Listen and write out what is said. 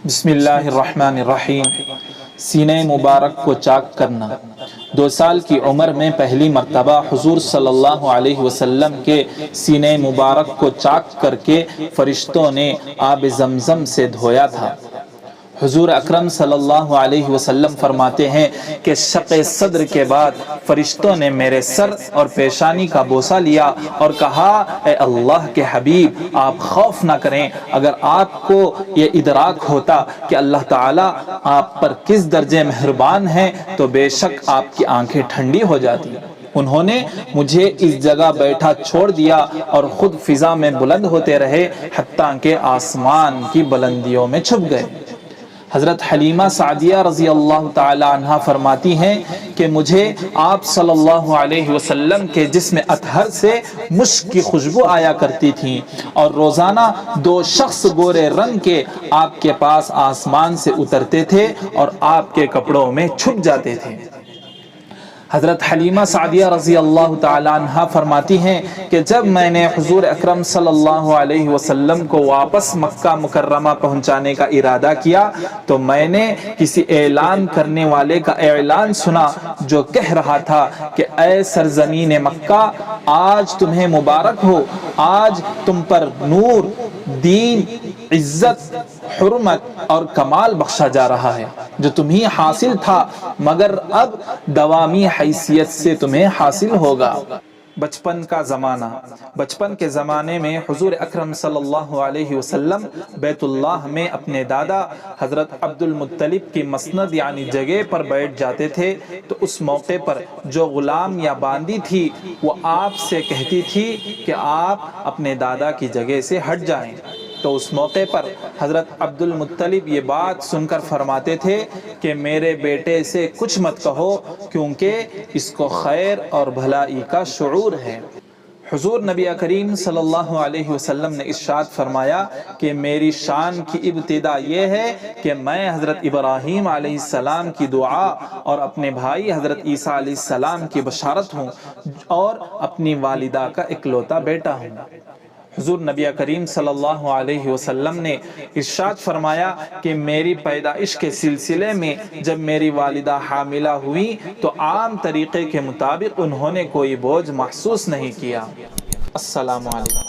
بسم اللہ الرحمن الرحیم۔ سینہ مبارک کو چاک کرنا۔ 2 سال کی عمر میں پہلی مرتبہ حضور صلی اللہ علیہ وسلم کے سینہ مبارک کو چاک کر کے فرشتوں نے آب زمزم سے دھویا تھا۔ حضور اکرم صلی اللہ علیہ وسلم فرماتے ہیں کہ شق صدر کے بعد فرشتوں نے میرے سر اور پیشانی کا بوسہ لیا اور کہا، اے اللہ کے حبیب، آپ خوف نہ کریں۔ اگر آپ کو یہ ادراک ہوتا کہ اللہ تعالیٰ آپ پر کس درجے مہربان ہیں تو بے شک آپ کی آنکھیں ٹھنڈی ہو جاتی۔ انہوں نے مجھے اس جگہ بیٹھا چھوڑ دیا اور خود فضا میں بلند ہوتے رہے حتیٰ کہ آسمان کی بلندیوں میں چھپ گئے۔ حضرت حلیمہ سعدیہ رضی اللہ تعالی عنہ فرماتی ہیں کہ مجھے آپ صلی اللہ علیہ وسلم کے جسم اطہر سے مشک کی خوشبو آیا کرتی تھی اور روزانہ 2 شخص گورے رنگ کے آپ کے پاس آسمان سے اترتے تھے اور آپ کے کپڑوں میں چھپ جاتے تھے۔ حضرت حلیمہ سعدیہ رضی اللہ تعالی عنہ فرماتی ہیں کہ جب میں نے حضور اکرم صلی اللہ علیہ وسلم کو واپس مکہ مکرمہ پہنچانے کا ارادہ کیا تو میں نے کسی اعلان کرنے والے کا اعلان سنا جو کہہ رہا تھا کہ اے سرزمین مکہ، آج تمہیں مبارک ہو، آج تم پر نور، دین، عزت، حرمت اور کمال بخشا جا رہا ہے جو تمہیں حاصل تھا مگر اب دوامی حیثیت سے تمہیں حاصل ہوگا۔ بچپن کا زمانہ۔ بچپن کے زمانے میں حضور اکرم صلی اللہ علیہ وسلم بیت اللہ میں اپنے دادا حضرت عبد المطلب کی مسند یعنی جگہ پر بیٹھ جاتے تھے تو اس موقع پر جو غلام یا باندی تھی وہ آپ سے کہتی تھی کہ آپ اپنے دادا کی جگہ سے ہٹ جائیں، تو اس موقع پر حضرت عبد المطلب یہ بات سن کر فرماتے تھے کہ میرے بیٹے سے کچھ مت کہو کیونکہ اس کو خیر اور بھلائی کا شعور ہے۔ حضور نبی کریم صلی اللہ علیہ وسلم نے ارشاد فرمایا کہ میری شان کی ابتدا یہ ہے کہ میں حضرت ابراہیم علیہ السلام کی دعا اور اپنے بھائی حضرت عیسیٰ علیہ السلام کی بشارت ہوں اور اپنی والدہ کا اکلوتا بیٹا ہوں۔ حضور نبی کریم صلی اللہ علیہ وسلم نے ارشاد فرمایا کہ میری پیدائش کے سلسلے میں جب میری والدہ حاملہ ہوئی تو عام طریقے کے مطابق انہوں نے کوئی بوجھ محسوس نہیں کیا۔ السلام علیکم۔